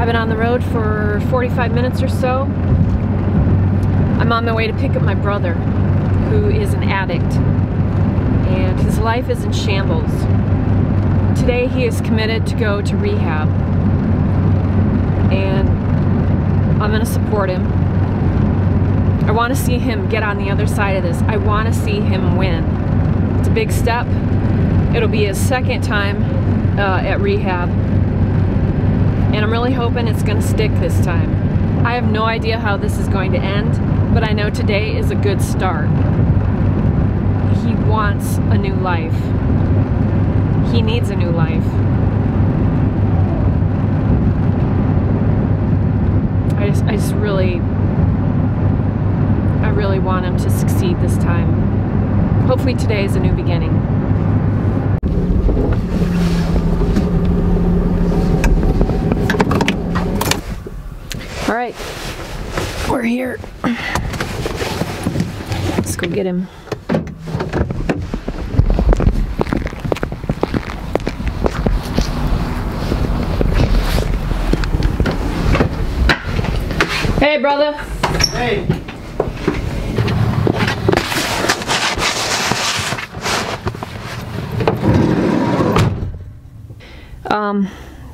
been on the road for 45 minutes or so. I'm on my way to pick up my brother, who is an addict, and his life is in shambles. Today he is committed to go to rehab, and I'm going to support him. I want to see him get on the other side of this. I want to see him win. It's a big step. It'll be his second time at rehab, and I'm really hoping it's going to stick this time. I have no idea how this is going to end, but I know today is a good start. He wants a new life. He needs a new life. I really want him to succeed this time. Hopefully today is a new beginning. All right, we're here. Let's go get him. Hey, brother. Hey.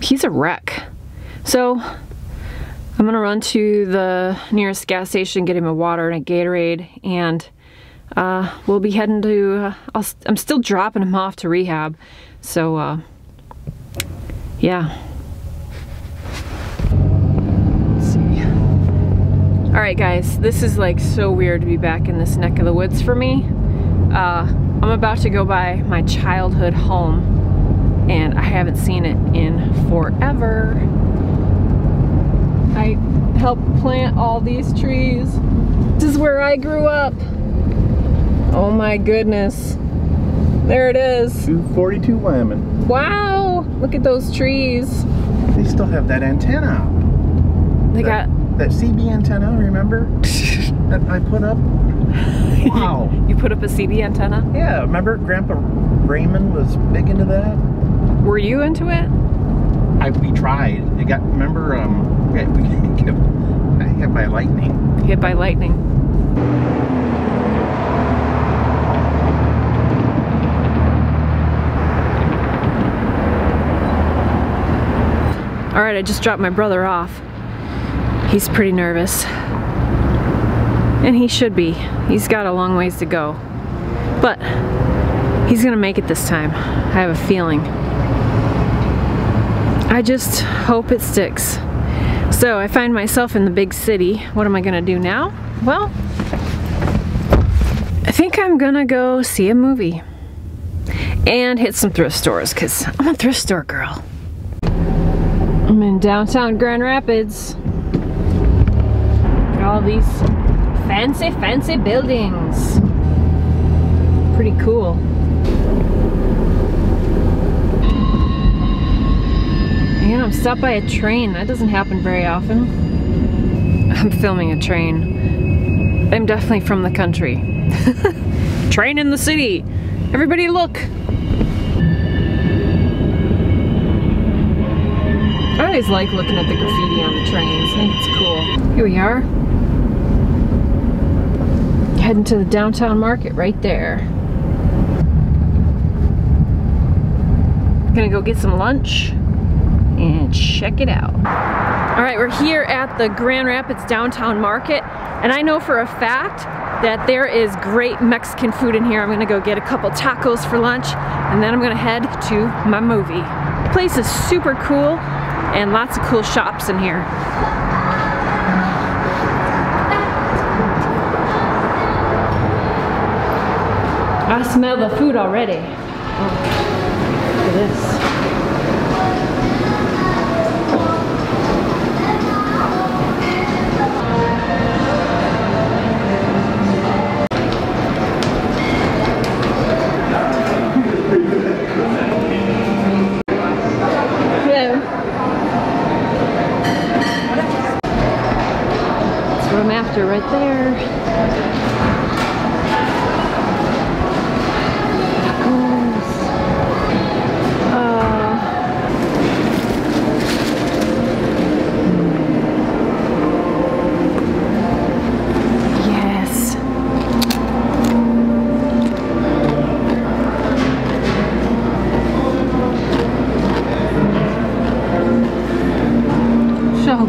He's a wreck. So I'm gonna run to the nearest gas station, get him a water and a Gatorade, and we'll be heading to, I'm still dropping him off to rehab. So, yeah. Alright guys, this is like so weird to be back in this neck of the woods for me. I'm about to go by my childhood home, and I haven't seen it in forever. I helped plant all these trees. This is where I grew up. Oh my goodness. There it is. 242 Lyman. Wow! Look at those trees. They still have that antenna. They got that CB antenna, remember? That I put up? Wow. You put up a CB antenna? Yeah, remember Grandpa Raymond was big into that? Were you into it? We tried. It got, remember, we got hit by lightning. Hit by lightning. Alright, I just dropped my brother off. He's pretty nervous. And he should be. He's got a long ways to go. But he's gonna make it this time. I have a feeling. I just hope it sticks. So I find myself in the big city. What am I gonna do now? Well, I think I'm gonna go see a movie and hit some thrift stores, because I'm a thrift store girl. I'm in downtown Grand Rapids. Got all these fancy buildings. Pretty cool. And I'm stopped by a train. That doesn't happen very often. I'm filming a train. I'm definitely from the country. Train in the city. Everybody look. I always like looking at the graffiti on the trains. I think it's cool. Here we are. Heading to the downtown market right there. Gonna go get some lunch and check it out. All right, we're here at the Grand Rapids Downtown Market, and I know for a fact that there is great Mexican food in here. I'm gonna go get a couple tacos for lunch, and then I'm gonna head to my movie. The place is super cool, and lots of cool shops in here. I smell the food already. Oh, look at this. I'm after right there.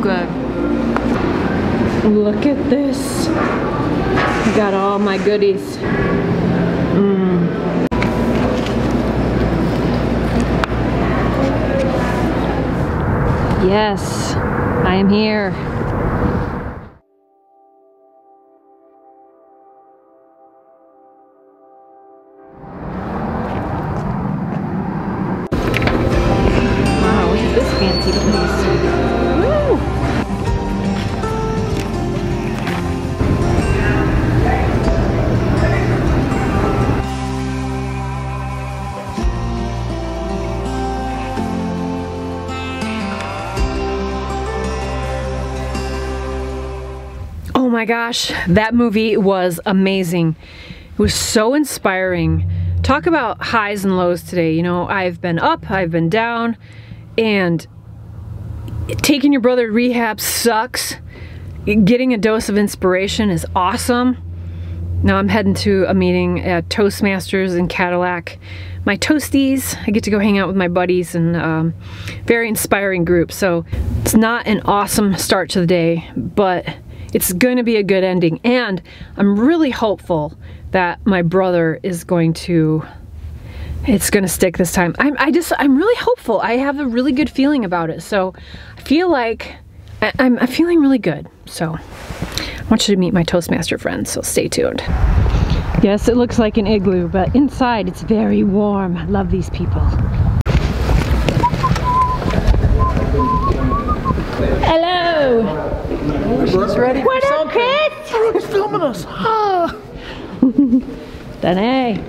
good. Look at this. I got all my goodies. Yes, I am here. Wow, look at this fancy place. Woo! Oh my gosh, that movie was amazing. It was so inspiring. Talk about highs and lows today. You know, I've been up, I've been down, and taking your brother to rehab sucks. Getting a dose of inspiration is awesome. Now I'm heading to a meeting at Toastmasters in Cadillac. My Toasties, I get to go hang out with my buddies, and very inspiring group. So it's not an awesome start to the day, but it's going to be a good ending, and I'm really hopeful that my brother is going to, it's going to stick this time. I'm really hopeful. I have a really good feeling about it, so I feel like I'm feeling really good. So I want you to meet my Toastmaster friends, so stay tuned. Yes, it looks like an igloo, but inside it's very warm. I love these people. Hello! She's ready for What up, something. Chris? Brooke's filming us. Ah. Danae.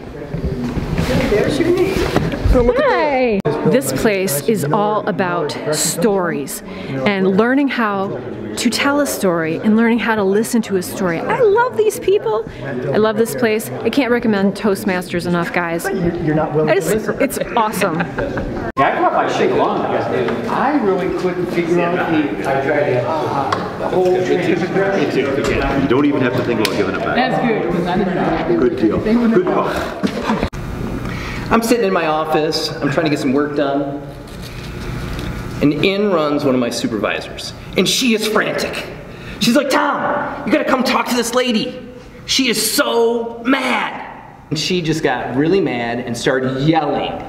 There's your knee. Hi! This place is all about stories and learning how to tell a story and learning how to listen to a story. I love these people. I love this place. I can't recommend Toastmasters enough, guys. You're not willing to listen. It's awesome. Yeah, I brought my shit along. I really couldn't figure out the whole thing. You don't even have to think about giving it back. That's good. Good deal. Good call. I'm sitting in my office. I'm trying to get some work done. And in runs one of my supervisors. And she is frantic. She's like, Tom, you gotta come talk to this lady. She is so mad. And she just got really mad and started yelling.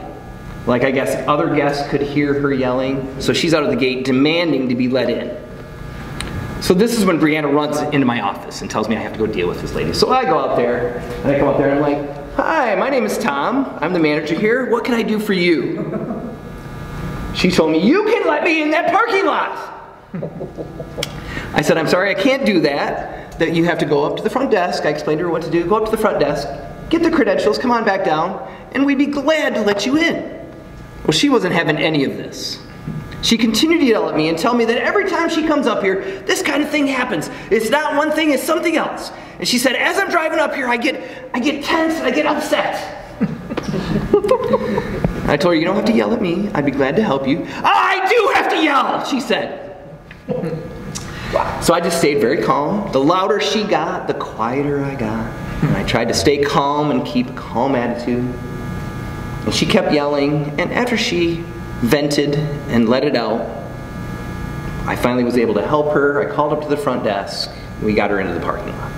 Like, I guess other guests could hear her yelling. So she's out of the gate demanding to be let in. So this is when Brianna runs into my office and tells me I have to go deal with this lady. So I go out there, and I come out there and I'm like, hi, my name is Tom. I'm the manager here. What can I do for you? She told me, you can let me in that parking lot. I said, I'm sorry, I can't do that. That you have to go up to the front desk. I explained to her what to do. Go up to the front desk, get the credentials, come on back down, and we'd be glad to let you in. Well, she wasn't having any of this. She continued to yell at me and tell me that every time she comes up here, this kind of thing happens. It's not one thing, it's something else. And she said, as I'm driving up here, I get tense and I get upset. I told her, you don't have to yell at me. I'd be glad to help you. I do have to yell, she said. So I just stayed very calm. The louder she got, the quieter I got. And I tried to stay calm and keep a calm attitude. And she kept yelling, and after she vented and let it out, I finally was able to help her. I called up to the front desk. We got her into the parking lot.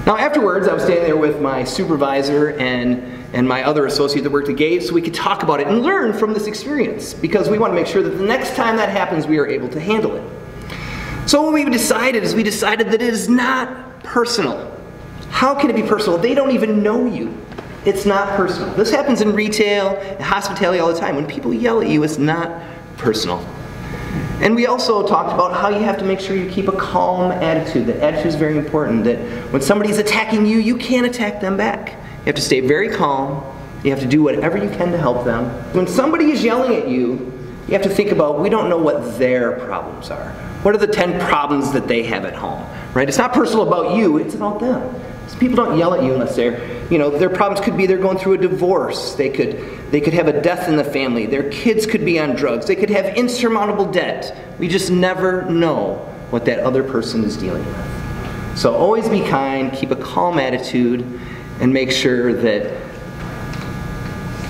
Now afterwards, I was standing there with my supervisor and my other associate that worked at Gate, so we could talk about it and learn from this experience, because we want to make sure that the next time that happens, we are able to handle it. So what we decided is that it is not personal. How can it be personal? They don't even know you. It's not personal. This happens in retail and hospitality all the time. When people yell at you, it's not personal. And we also talked about how you have to make sure you keep a calm attitude. That attitude is very important. That when somebody's attacking you, you can't attack them back. You have to stay very calm. You have to do whatever you can to help them. When somebody is yelling at you, you have to think about, we don't know what their problems are. What are the 10 problems that they have at home, right? It's not personal about you, it's about them. So people don't yell at you unless their problems could be they're going through a divorce. They could have a death in the family. Their kids could be on drugs. They could have insurmountable debt. We just never know what that other person is dealing with. So always be kind, keep a calm attitude, and make sure that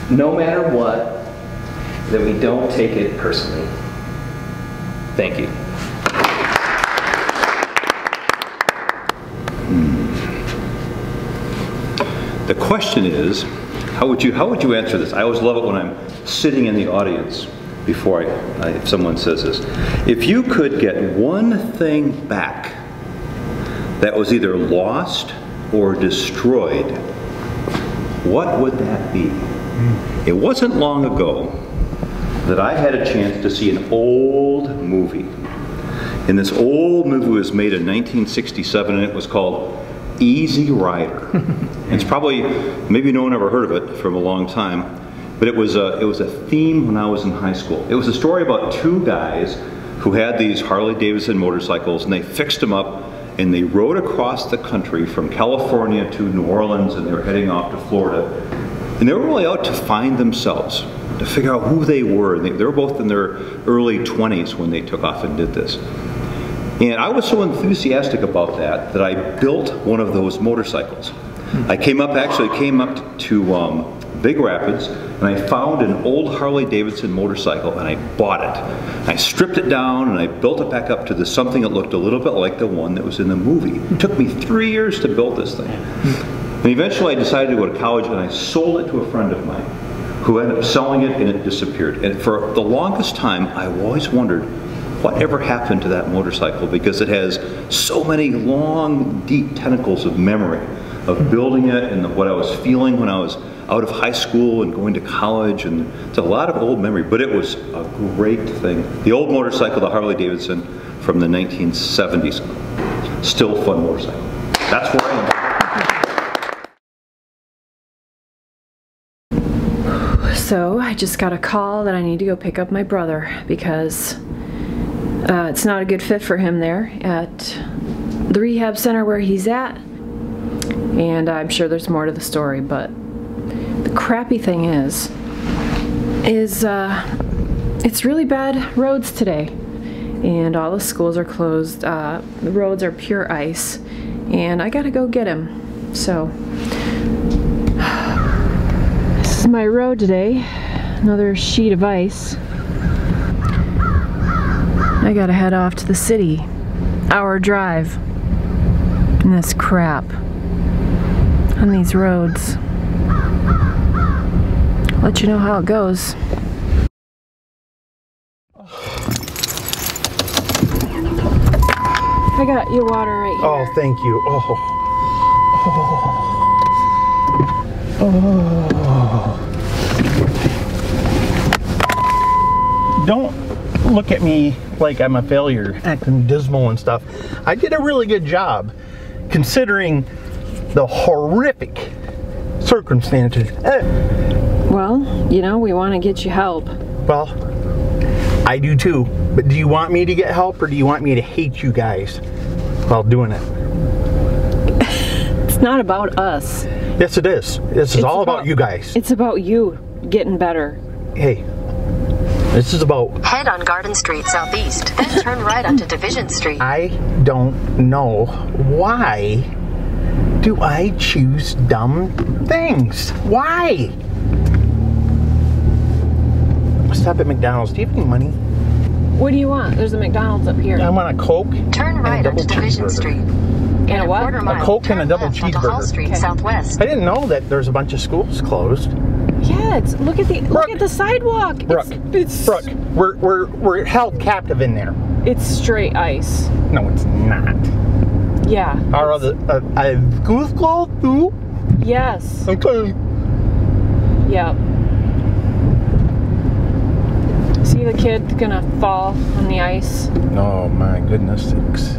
no matter what, that we don't take it personally. Thank you. The question is, how would you answer this? I always love it when I'm sitting in the audience before if someone says this. If you could get one thing back that was either lost or destroyed, what would that be? It wasn't long ago that I had a chance to see an old movie. And this old movie was made in 1967, and it was called Easy Rider. And it's probably, maybe no one ever heard of it from a long time, but it was a theme when I was in high school. It was a story about two guys who had these Harley Davidson motorcycles, and they fixed them up, and they rode across the country from California to New Orleans, and they were heading off to Florida. And they were really out to find themselves, to figure out who they were. They were both in their early 20s when they took off and did this. And I was so enthusiastic about that I built one of those motorcycles. I came up to Big Rapids, and I found an old Harley Davidson motorcycle, and I bought it. I stripped it down, and I built it back up to something that looked a little bit like the one that was in the movie. It took me 3 years to build this thing. And eventually I decided to go to college, and I sold it to a friend of mine who ended up selling it, and it disappeared. And for the longest time, I always wondered whatever happened to that motorcycle, because it has so many long, deep tentacles of memory of building it and what I was feeling when I was out of high school and going to college, and it's a lot of old memory, but it was a great thing. The old motorcycle, the Harley Davidson from the 1970s, still a fun motorcycle. That's where I am. So I just got a call that I need to go pick up my brother because it's not a good fit for him there at the rehab center where he's at. And I'm sure there's more to the story, but the crappy thing is it's really bad roads today, and all the schools are closed. The roads are pure ice, and I gotta go get him. So this is my road today, another sheet of ice. I gotta head off to the city, hour drive, and this crap on these roads. I'll let you know how it goes. I got your water right here. Oh, thank you. Don't look at me like I'm a failure, acting dismal and stuff. I did a really good job considering the horrific circumstances. Well, you know, we want to get you help. Well, I do too. But do you want me to get help, or do you want me to hate you guys while doing it? It's not about us. Yes, it is. This is all about you guys. It's about you getting better. Hey, this is about... Head on Garden Street Southeast, then turn right onto Division Street. I don't know why do I choose dumb things? Why? Stop at McDonald's. Do you have any money? What do you want? There's a McDonald's up here. I want a Coke. Turn right onto Division Street. And a what? Quarter mile, A Coke and a double turn left onto Hall cheeseburger. Street Okay. Southwest. I didn't know that there's a bunch of schools closed. Yeah, look at the sidewalk. Brooke, we're held captive in there. It's straight ice. No, it's not. Yeah. Are the schools closed too? Yes. Okay. Yep. See the kid gonna fall on the ice? Oh my goodness sakes.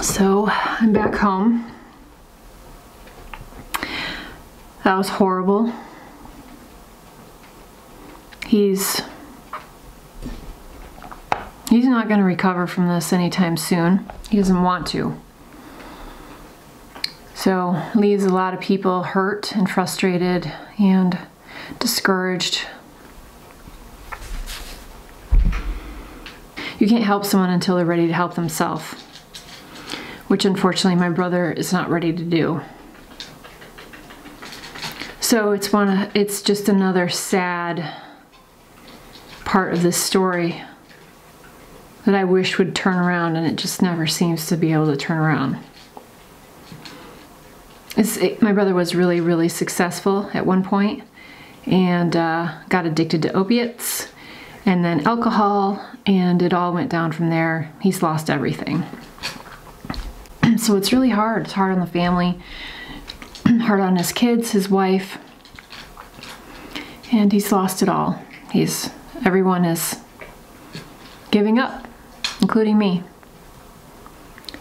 So, I'm back home. That was horrible. He's not going to recover from this anytime soon. He doesn't want to. So, leaves a lot of people hurt and frustrated and discouraged. You can't help someone until they're ready to help themselves, which unfortunately my brother is not ready to do. So it's just another sad part of this story that I wish would turn around, and it just never seems to be able to turn around. My brother was really, really successful at one point and got addicted to opiates and then alcohol, and it all went down from there. He's lost everything. So it's really hard. It's hard on the family, hard on his kids, his wife, and he's lost it all. Everyone is giving up, including me.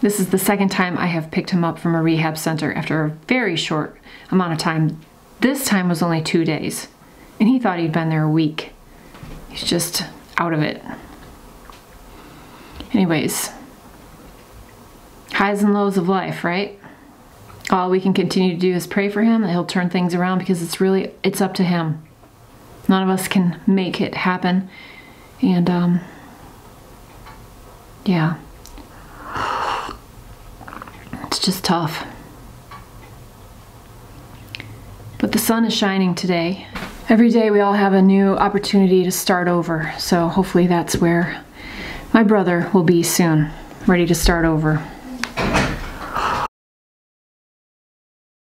This is the second time I have picked him up from a rehab center after a very short amount of time. This time was only 2 days, and he thought he'd been there a week. He's just out of it. Anyways, highs and lows of life, right? All we can continue to do is pray for him that he'll turn things around, because it's up to him. None of us can make it happen. And yeah, it's just tough. But the sun is shining today. Every day we all have a new opportunity to start over. So hopefully that's where my brother will be soon, ready to start over.